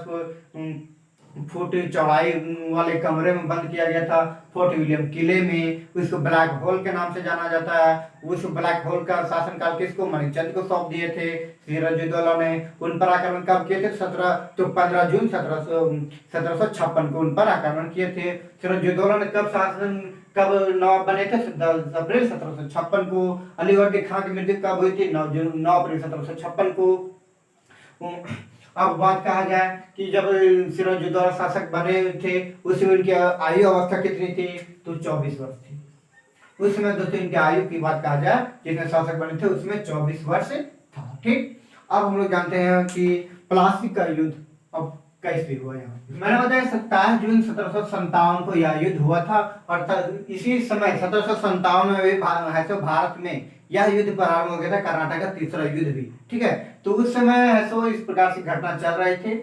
फुट चौड़ाई वाले कमरे में बंद किया गया था फोर्ट विलियम किले में। उसको ब्लैक होल के नाम से जाना जाता है। उस ब्लैक होल का शासनकाल किसको? मणिचंद को सौंप दिए थे सिराजुद्दौला ने। उन पर आक्रमण कब किए थे? 15 जून 1756 को उन पर आक्रमण किए थे। सिराजुद्दौला ने कब नवाब बने थे? 10 अप्रैल 1756 को। अलीगढ़ के खां की मृत्यु कब हुई थी? 9 अप्रैल 1756 को। अब बात कहा जाए कि जब सिराजुद्दौला शासक बने थे उस समय उनकी आयु अवस्था कितनी थी? तो 24 वर्ष थी उस समय। दोस्तों इनकी आयु की बात कहा जाए जितने शासक बने थे उसमें 24 वर्ष था। ठीक, अब हम लोग जानते हैं कि प्लासी का युद्ध अब कैसे हुआ। यहाँ मैंने बताया 27 जून 1757 को यह युद्ध हुआ था, और इसी समय 1757 में भी भारत में यह युद्ध प्रारंभ हो गया था, कर्नाटक का तीसरा युद्ध भी। ठीक है, तो उस समय ऐसो इस प्रकार से घटना चल रहे थे।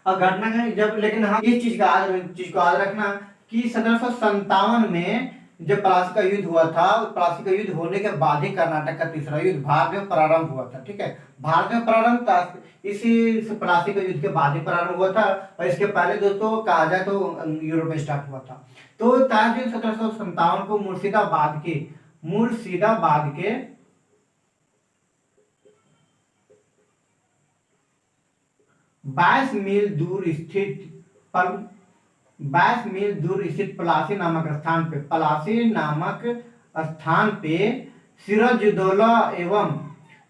अब घटना जब, लेकिन हम इस चीज को याद रखना कि 1757 में जब प्लासी का युद्ध हुआ था, प्लासी का युद्ध होने के बाद ही कर्नाटक का तीसरा युद्ध भारत में प्रारंभ हुआ था। ठीक है, भारत में प्रारंभ था, इसी प्लासी का युद्ध के बाद ही प्रारंभ हुआ था, और इसके पहले दोस्तों कहा जाए तो यूरोप में स्टार्ट हुआ था। तो 4 जून 1757 को मुर्शिदाबाद के 22 मील दूर स्थित पलासी नामक स्थान पे सिराजुद्दौला एवं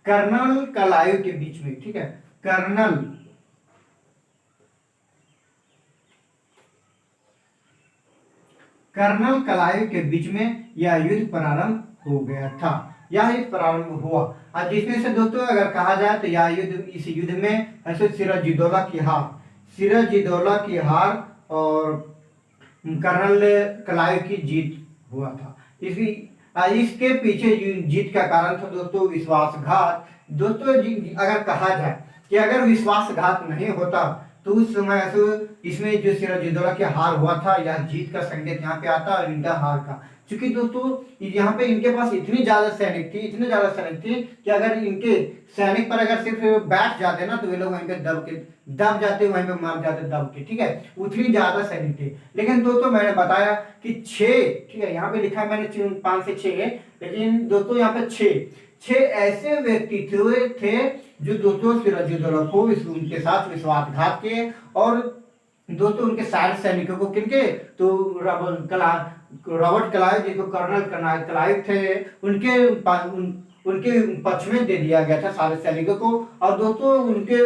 कर्नल क्लाइव के बीच में, ठीक है, कर्नल क्लाइव के बीच में यह युद्ध प्रारंभ हो गया था। यह युद्ध प्रारंभ हुआ, और जिसमें से दोस्तों अगर कहा जाए तो यह युद्ध, इस युद्ध में ऐसे सिराजुद्दौला की हार और कर्नल क्लाइव की जीत हुआ था। इसके पीछे जीत का कारण था दोस्तों विश्वासघात। दोस्तों अगर कहा जाए कि अगर विश्वासघात नहीं होता तो उस समय इसमें जो सिराजुद्दौला की हार हुआ था, यह जीत का संकेत यहाँ पे आता और इनका हार का। क्योंकि दोस्तों यहाँ पे इनके पास इतनी ज्यादा सैनिक थी, इतनी ज्यादा सैनिक थी कि अगर इनके सैनिक पर अगर सिर्फ बैठ जाते ना तो वे लोग वहीं पे दब जाते, वहीं पे मर जाते दब के, ठीक है, उतनी ज्यादा सैनिक थे। लेकिन दोस्तों मैंने बताया कि 6, ठीक है, यहाँ पे लिखा है मैंने 5 से 6, लेकिन दोस्तों यहाँ पे 6 ऐसे व्यक्ति थे जो दोस्तों सिराजुद्दौला को उनके साथ विश्वासघात किए। और दोस्तों उनके सारे सैनिकों को किनके, तो रॉबर्ट क्लाइव, जिनको कर्नल क्लाइव थे, उनके पक्ष में दे दिया गया था सारे सैनिकों को। और दोस्तों उनके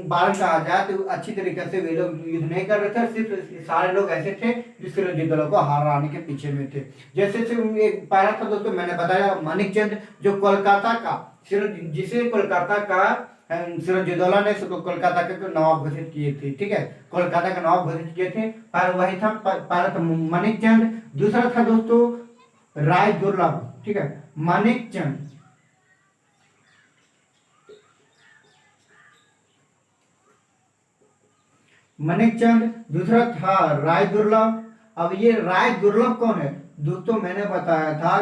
बारे में कहा जाए तो अच्छी तरीके से वे लोग युद्ध नहीं कर रहे थे, सिर्फ सारे लोग ऐसे थे जो सिराजुद्दौला को हराने के पीछे में थे। जैसे एक पहला था दोस्तों मैंने बताया मानिकचंद, जो कोलकाता का जिसे कोलकाता का सिराजुद्दौला ने कोलकाता के नवाब घोषित किए थे, ठीक है, कोलकाता का नवाब घोषित किए थे। पर वही था पहला था मानिकचंद, दूसरा था दोस्तों राय दुर्लभ, ठीक है, मानिकचंद, दूसरा था राय दुर्लभ। अब ये राय दुर्लभ कौन है दोस्तों, मैंने बताया था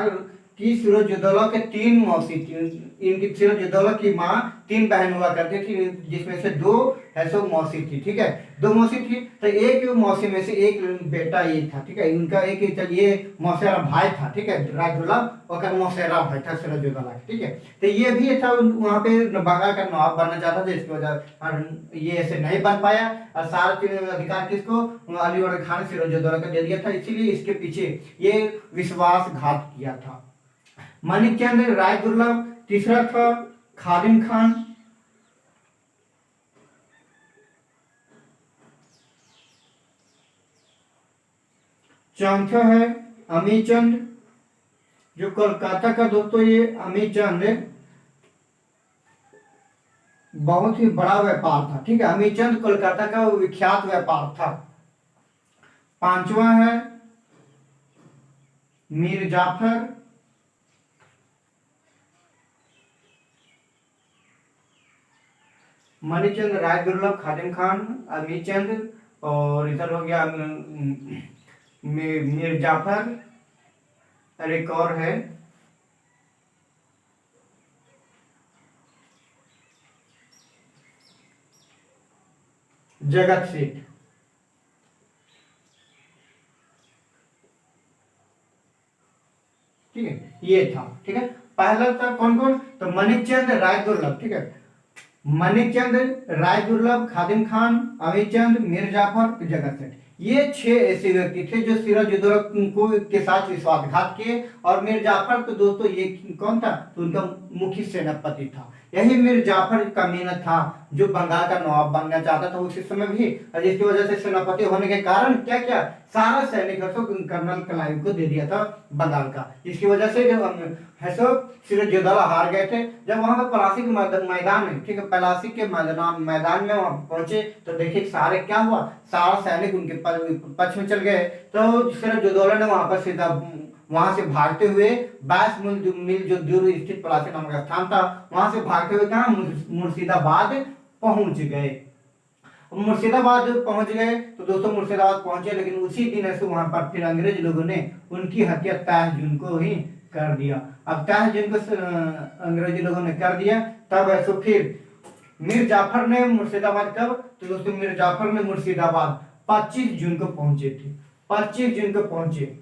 कि सिराजुद्दौला के 3 मौसी थी। इनकी सिराजुद्दौला की माँ 3 बहन हुआ करती थी, जिसमें से 2 ऐसो मौसी थी, ठीक है, 2 मौसी थी। तो एक मौसी में से एक बेटा ये था, ठीक है, उनका एक ये मौसेरा भाई था, ठीक है, राय दुर्लभ और मौसेरा भाई था सिराजुद्दौला, ठीक है। तो ये भी था वहाँ पे बंगाल का नवाब बनना चाहता था, इसकी वजह ये ऐसे नहीं बन पाया और सारा अधिकार किसको, अलीवर्दी खान सिराजुद्दौला को दे दिया था। इसीलिए इसके पीछे ये विश्वासघात किया था मानिकचंद, राय दुर्लभ। तीसरा था खादिम खान, चौथा है अमीचंद, जो कोलकाता का दोस्तों ये अमीचंद बहुत ही बड़ा व्यापार था, ठीक है, अमीचंद कोलकाता का विख्यात व्यापार था। पांचवा है मीर जाफर, मणिचंद, राय दुर्लभ, खादिम खान, अमीचंद और इधर हो गया मीर जाफर, और एक और है जगत सेठ, ठीक है, ये था, ठीक है। पहला था कौन कौन, तो मणिचंद, राय दुर्लभ, ठीक है, मणिचंद, राय दुर्लभ, खादिम खान, अमीचंद, मीर जाफर, जगत सेठ। ये 6 ऐसे व्यक्ति थे जो सिराजुद्दौला को के साथ विश्वासघात किए। और मीर जाफर तो दोस्तों ये कौन था, तो उनका मुख्य सेनापति था। यही मीर जाफर का मेहनत था जो बंगाल का नवाब बनना चाहता था उस समय भी, और जिसकी वजह से सेनापति होने के कारण क्या क्या सारा सैनिक कर्नल क्लाइव को दे दिया था बंगाल का, जिसकी वजह से जो सिराजुद्दौला हार गए थे। जब वहां पर पलासी के मैदान में, ठीक है, पलासी के मैदान में वहां पहुंचे तो देखिए सारे क्या हुआ, सारा सैनिक उनके पक्ष में चल गए। तो सिराजुद्दौला ने वहां पर सीधा वहां से भागते हुए 22 मील जो दूर स्थित पलासी नामक स्थान था, वहां से भागते हुए कहा मुर्शिदाबाद पहुंच गए। मुर्शिदाबाद पहुंच गए तो दोस्तों मुर्शिदाबाद पहुंचे, लेकिन उसी दिन ऐसे वहां पर फिर अंग्रेज लोगों ने उनकी हत्या 23 जून को ही कर दिया। अब 23 जून को अंग्रेजी लोगों ने कर दिया, तब ऐसे फिर मीर जाफर ने मुर्शिदाबाद, कब, तो दोस्तों मीर जाफर ने मुर्शिदाबाद 25 जून को पहुंचे थे, 25 जून को पहुंचे,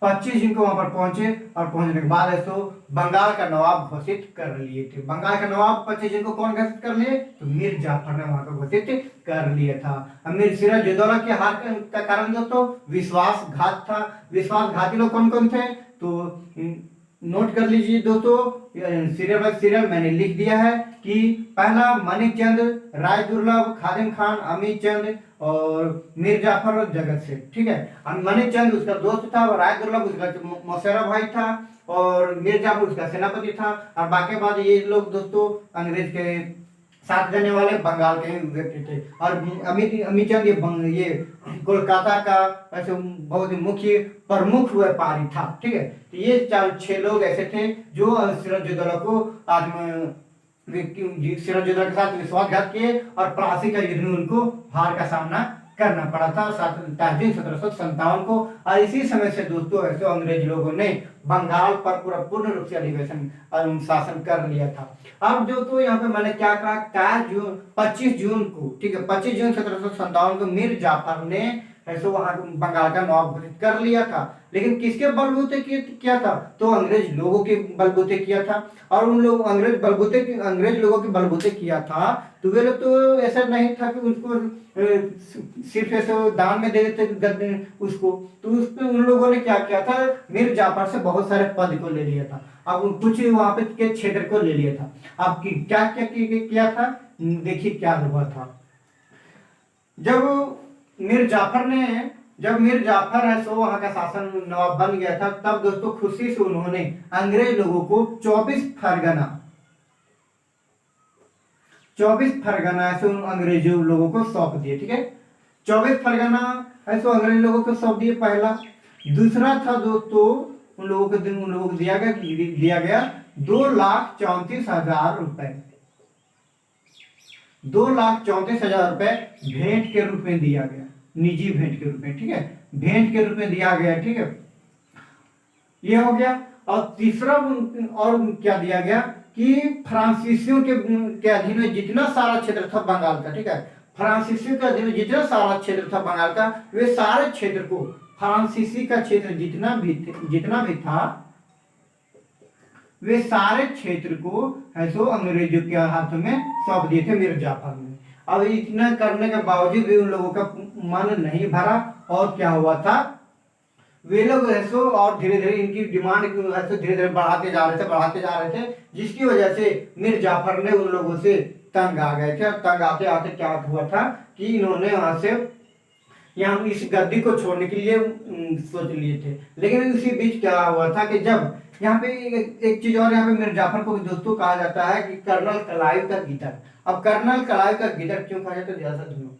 25 जून को वहां पर पहुंचे। और पहुंचने के बाद ऐसो बंगाल का नवाब घोषित कर लिए थे। बंगाल का नवाब 25 जून को कौन घोषित कर लिए, तो मीर जाफर ने वहां पर घोषित कर लिया था। अमीर सिराजुद्दौला के हार का कारण दोस्तों विश्वासघात था। विश्वासघाती लोग कौन कौन थे, तो नोट कर लीजिए दोस्तों, सीरियल बाय सीरियल मैंने लिख दिया है कि पहला मानिकचंद, राय दुर्लभ, खादिम खान, अमीचंद और मीर जाफर और जगत सेठ, ठीक है। मानिकचंद उसका दोस्त था, और राय दुर्लभ उसका मौसेरा भाई था, और मीर जाफर उसका सेनापति था। और बाकी बाद ये लोग दोस्तों अंग्रेज के साथ रहने वाले बंगाल के ही व्यक्ति थे। और अमीचंद ये कोलकाता का ऐसे बहुत ही मुख्य प्रमुख व्यापारी था। ठीक है, तो ये 6 लोग ऐसे थे जो सिराजुद्दौला को सिराजुद्दौला के साथ विश्वासघात किए और प्लासी का युद्ध में उनको हार का सामना करना पड़ा था 1757 को। और इसी समय से दोस्तों ऐसे अंग्रेज लोगों ने बंगाल पर पूर्ण रूप से अधिवेशन शासन कर लिया था। अब जो तो यहाँ पे मैंने क्या कहा 25 जून को, ठीक है, 25 जून 1757 को मीर जाफर ने ऐसे वहां बंगाल का नवाब घोषित कर लिया था। लेकिन किसके बलबूते किया था? तो अंग्रेज लोगों के बलबूते किया था। और उन लोग अंग्रेज लोगों के बलबूते किया था। तो वे लोग तो ऐसा नहीं था कि उसको सिर्फ ऐसे दान में दे देते उसको, तो उस पे उन लोगों ने क्या किया था, मीर जाफर से बहुत सारे पद को ले लिया था। अब कुछ वहां पे के क्षेत्र को ले लिया था। अब क्या क्या किया था, देखिए क्या हुआ था। जब मीर जाफर है सो वहां का शासन नवाब बन गया था, तब दोस्तों खुशी से उन्होंने अंग्रेज लोगों को 24 फरगना ऐसे अंग्रेजों लोगों को सौंप दिए। ठीक है, 24 फरगना ऐसे अंग्रेज लोगों को सौंप दिए, पहला। दूसरा था दोस्तों उन लोगों को दिया गया 2,34,000 रुपए, 2,34,000 रुपए भेंट के रूप में दिया गया, निजी भेंट के रूप में। ठीक है, भेंट के रूप में दिया गया। ठीक है, ये हो गया। और तीसरा और क्या दिया गया कि फ्रांसीसियों के अधीन में जितना सारा क्षेत्र था बंगाल का, ठीक है, फ्रांसीसियों के अधीन में जितना सारा क्षेत्र था बंगाल का, वे सारे क्षेत्र को, फ्रांसीसी का क्षेत्र जितना भी था, वे सारे क्षेत्र को ऐसो अंग्रेजों के हाथों में सौंप दिए थे मीर जाफर ने। अब इतना करने के बावजूद भी उन लोगों का मन नहीं भरा, और क्या हुआ था, वे लोग ऐसो और धीरे धीरे इनकी डिमांड ऐसे धीरे धीरे बढ़ाते जा रहे थे, जिसकी वजह से मीर जाफर ने उन लोगों से तंग आ गए थे। और तंग आते आते क्या हुआ था कि इन्होंने वहां से यहाँ इस गद्दी को छोड़ने के लिए सोच लिए थे। लेकिन उसी बीच क्या हुआ था कि जब यहाँ पे एक चीज और, यहाँ पे मीर जाफर को दोस्तों कहा जाता है कि कर्नल क्लाइव का गिदड़। अब कर्नल क्लाइव का गिदड़ क्यों कहा जाता है, जरा सा सुनो।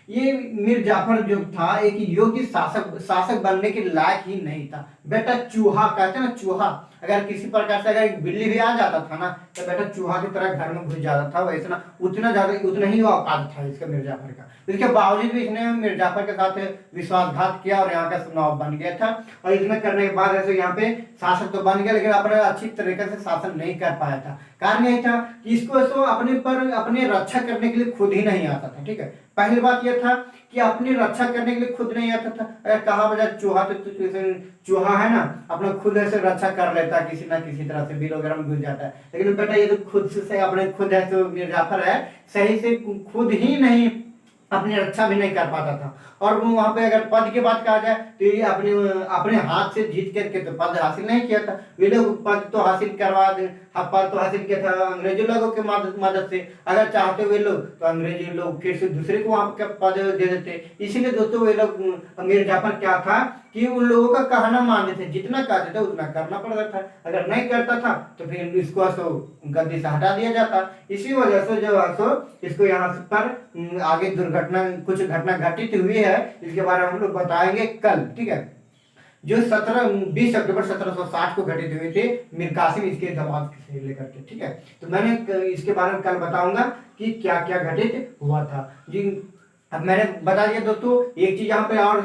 ये मीर जाफर जो था एक योग्य शासक बनने के लायक ही नहीं था। बेटा चूहा, कहते हैं ना चूहा, अगर किसी प्रकार से अगर एक बिल्ली भी आ जाता था ना, तो बेटा चूहा की तरह घर में घुस जाता था, वैसे ना उतना ही औकात था इसका मीर जाफर का। इसके बावजूद भी इसने मीर जाफर के साथ विश्वासघात किया और यहाँ का नवाब बन गया था। और इसमें करने के बाद ऐसे यहाँ पे शासक तो बन गया, लेकिन अपने अच्छी तरीके से शासन नहीं कर पाया था। कारण यही था कि इसको अपने रक्षा करने के लिए खुद ही नहीं आता था। ठीक है, पहली बात यह था कि अपनी रक्षा करने के लिए खुद नहीं आता था। अगर कहा बजा चूहा, तो चूहा है ना, अपना खुद ऐसे रक्षा कर लेता है, किसी ना किसी तरह से बिल वगैरह में घुस जाता है। लेकिन बेटा ये तो खुद से अपने खुद है, तो मीर जाफर है सही से खुद ही नहीं अपनी रक्षा भी नहीं कर पाता था। और वहां पे अगर पद की बात कहा जाए तो ये अपने हाथ से जीत करके तो पद हासिल नहीं किया था। वे लोग पद तो हासिल पद तो हासिल किया था अंग्रेजों लोगों के मदद से। अगर चाहते वे लोग तो अंग्रेजी लोग फिर से दूसरे को वहां पे पद दे देते। इसीलिए दोस्तों वे लोग मीर जाफर क्या था कि उन लोगों का कहना मानते थे, जितना कहते थे उतना करना पड़ता था। अगर नहीं करता था तो फिर इसको गद्दी से हटा दिया जाता। इसी वजह से जो इसको यहाँ पर आगे कुछ घटना घटित हुई है, इसके बारे में हम लोग बताएंगे कल। ठीक है, जो 20 अक्टूबर 1760 को घटित हुए थे मीर कासिम इसके दमाद से लेकर के। ठीक है, तो मैंने इसके बारे में कल बताऊंगा कि क्या क्या घटित हुआ था जी। अब मैंने बता दिया दोस्तों एक चीज यहाँ पे और,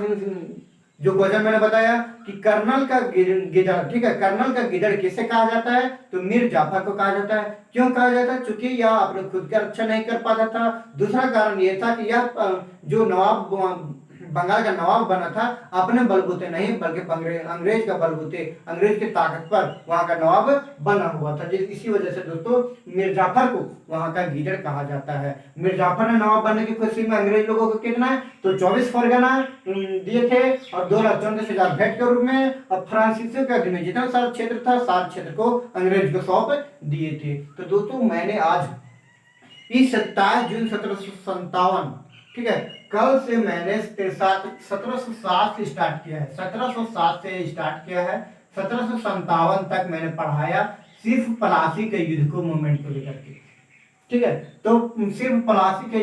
जो क्वेश्चन मैंने बताया कि कर्नल का गिदड़, ठीक है, कर्नल का गिदड़ किसे कहा जाता है, तो मीर जाफर को कहा जाता है। क्यों कहा जाता है? क्योंकि यह अपने खुद का रक्षा नहीं कर पाता था। दूसरा कारण यह था कि यह जो नवाब बंगाल का नवाब बना था अपने बलबूते नहीं, बल्कि अंग्रेज का बलबूते, अंग्रेज की ताकत पर वहां का नवाब बना हुआ था। इसी वजह से दोस्तों मीर जाफर को वहां का गिदड़ कहा जाता है। मीर जाफर ने नवाब बनने की खुशी में अंग्रेज लोगों को कितना है तो 24 फरगना दिए थे और 2,34,000 भेंट के रूप में। और फ्रांसीसियों के अधीन में जितना सारा क्षेत्र था, सारे क्षेत्र को अंग्रेज को सौंप दिए थे। तो दोस्तों मैंने आज इस 27 जून 1757, ठीक है, कल से मैंने 1707 से स्टार्ट किया है, 1707 से स्टार्ट किया है, 1757 तक मैंने पढ़ाया सिर्फ प्लासी के युद्ध को, मूवमेंट को लेकर के। ठीक है। तो सिर्फ प्लासी के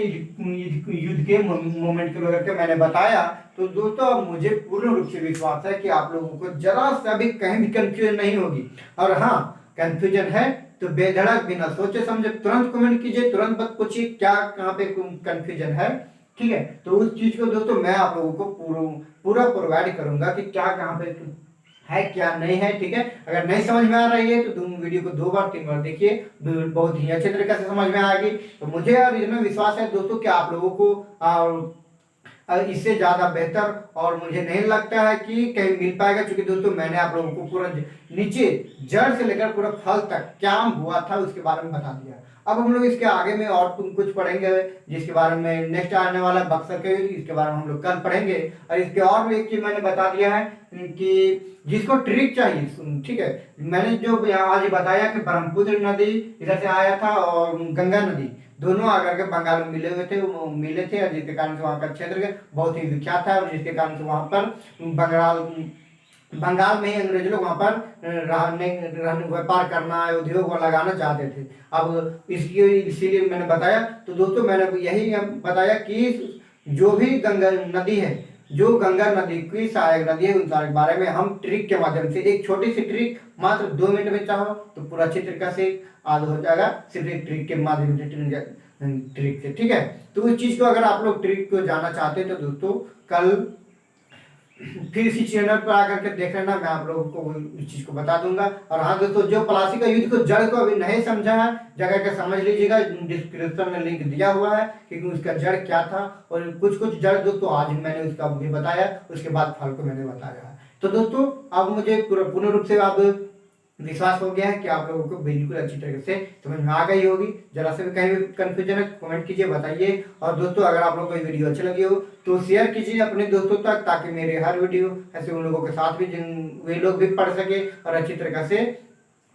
युद्ध के मोमेंट को लेकर के मैंने बताया। तो दोस्तों अब मुझे पूर्ण रूप से विश्वास है कि आप लोगों को जरा सा भी कहीं भी कंफ्यूजन नहीं होगी। और हाँ, कंफ्यूजन है तो बेधड़क बिना सोचे समझे तुरंत कमेंट कीजिए, तुरंत मत पूछिए क्या कहाँ पे कंफ्यूजन है। ठीक है, तो उस चीज को दोस्तों मैं आप लोगों को पूरा प्रोवाइड करूंगा कि क्या कहाँ पे है क्या नहीं है। ठीक है, अगर नहीं समझ में आ रही है तो तुम वीडियो को 2 बार 3 बार देखिए, बहुत ही अच्छे तरीके से समझ में आएगी। तो मुझे अब इसमें विश्वास है दोस्तों कि आप लोगों को इससे ज्यादा बेहतर और मुझे नहीं लगता है कि कहीं मिल पाएगा, क्योंकि दोस्तों मैंने आप लोगों को पूरा नीचे जड़ से लेकर पूरा फल तक क्या हुआ था उसके बारे में बता दिया। अब हम लोग इसके आगे में और कुछ पढ़ेंगे, जिसके बारे में नेक्स्ट आने वाला बक्सर के युद्ध, इसके बारे में हम लोग कल पढ़ेंगे। और इसके और भी एक चीज मैंने बता दिया है कि जिसको ट्रिक चाहिए, ठीक है, मैंने जो आज बताया कि ब्रह्मपुत्र नदी इधर से आया था और गंगा नदी दोनों आकर के बंगाल में मिले हुए थे, मिले थे, और जिसके कारण से वहाँ का क्षेत्र बहुत ही विख्यात है, और जिसके कारण से वहाँ पर बंगाल में ही अंग्रेज लोग वहाँ पर रहने व्यापार करना, उद्योग लगाना चाहते थे। अब इसकी इसीलिए मैंने बताया। तो दोस्तों मैंने यही बताया कि जो भी गंगा नदी है, जो गंगा नदी की सहायक नदी है, उन सारे के बारे में हम ट्रिक के माध्यम से, एक छोटी सी ट्रिक मात्र 2 मिनट में चाहो तो पूरा अच्छी तरीके से आद हो जाएगा, सिर्फ एक ट्रिक के माध्यम से, ट्रिक से। ठीक है, तो उस चीज को अगर आप लोग ट्रिक को जानना चाहते हैं तो दोस्तों कल फिर इसी चैनल पर आकर के देख लेना, मैं आप लोगों को इस चीज को बता दूंगा। और हाँ दोस्तों, जो प्लासी का युद्ध को जड़ को अभी नहीं समझा है, जगह के समझ लीजिएगा, डिस्क्रिप्शन में लिंक दिया हुआ है कि उसका जड़ क्या था। और कुछ जड़ दोस्तों आज मैंने उसका भी बताया, उसके बाद फल को मैंने बताया है। तो दोस्तों अब मुझे पूर्ण रूप से अब विश्वास हो गया है कि आप लोगों को बिल्कुल अच्छी तरीके से समझ में आ गई होगी। जरा से भी कहीं भी कंफ्यूजन है कमेंट कीजिए, बताइए। और दोस्तों अगर आप लोगों को वीडियो अच्छी लगी हो तो शेयर कीजिए अपने दोस्तों तक, ताकि मेरे हर वीडियो ऐसे उन लोगों के साथ भी वे लोग भी पढ़ सके और अच्छी तरीके से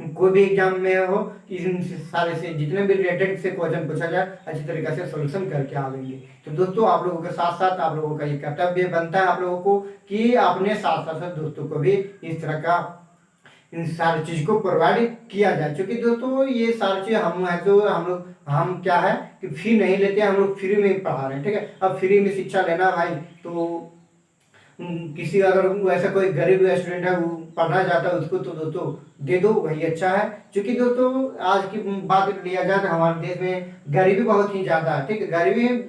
कोई भी एग्जाम में हो, इन सारे से जितने भी रिलेटेड से क्वेश्चन पूछा जाए अच्छी तरीके से सोल्यूशन करके आवेंगे। तो दोस्तों आप लोगों के साथ साथ आप लोगों का ये कर्तव्य बनता है आप लोगों को कि अपने साथ साथ दोस्तों को भी इस तरह का इन सारी चीज को प्रोवाइड किया जाए। क्योंकि दोस्तों ये सारी चीज हम है जो हम क्या है कि फी नहीं लेते, हम लोग फ्री में पढ़ा रहे हैं। ठीक है, अब फ्री में शिक्षा लेना भाई, तो किसी अगर ऐसा कोई गरीब स्टूडेंट है वो पढ़ना चाहता है उसको तो दोस्तों दे दो, वही अच्छा है। क्योंकि दोस्तों आज की बात लिया जाए तो हमारे देश में गरीबी बहुत ही ज्यादा है। ठीक है,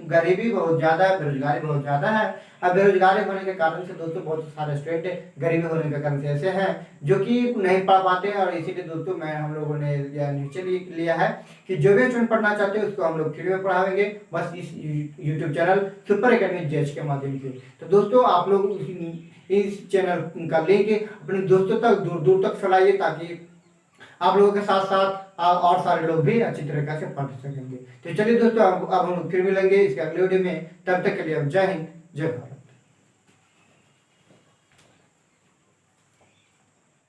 गरीबी बहुत ज्यादा है, बेरोजगारी बहुत ज्यादा है। अब बेरोजगारी होने के कारण से दोस्तों बहुत सारे स्टूडेंट गरीबी होने के कारण से ऐसे हैं जो कि नहीं पढ़ पाते। और इसीलिए दोस्तों हम लोगों ने यह निश्चय लिया है कि जो भी स्टूडेंट पढ़ना चाहते हैं उसको हम लोग फ्री में पढ़ाएंगे, बस इस YouTube channel super academy JH के माध्यम से। तो दोस्तों आप लोग इस चैनल का लिंक अपने दोस्तों तक दूर दूर तक फैलाइए, ताकि आप लोगों के साथ साथ और सारे लोग भी अच्छी तरीके से पढ़ सकेंगे। तो चलिए दोस्तों अब हम फिर मिलेंगे इसके अगले वीडियो में, तब तक के लिए जय हिंद जय भारत।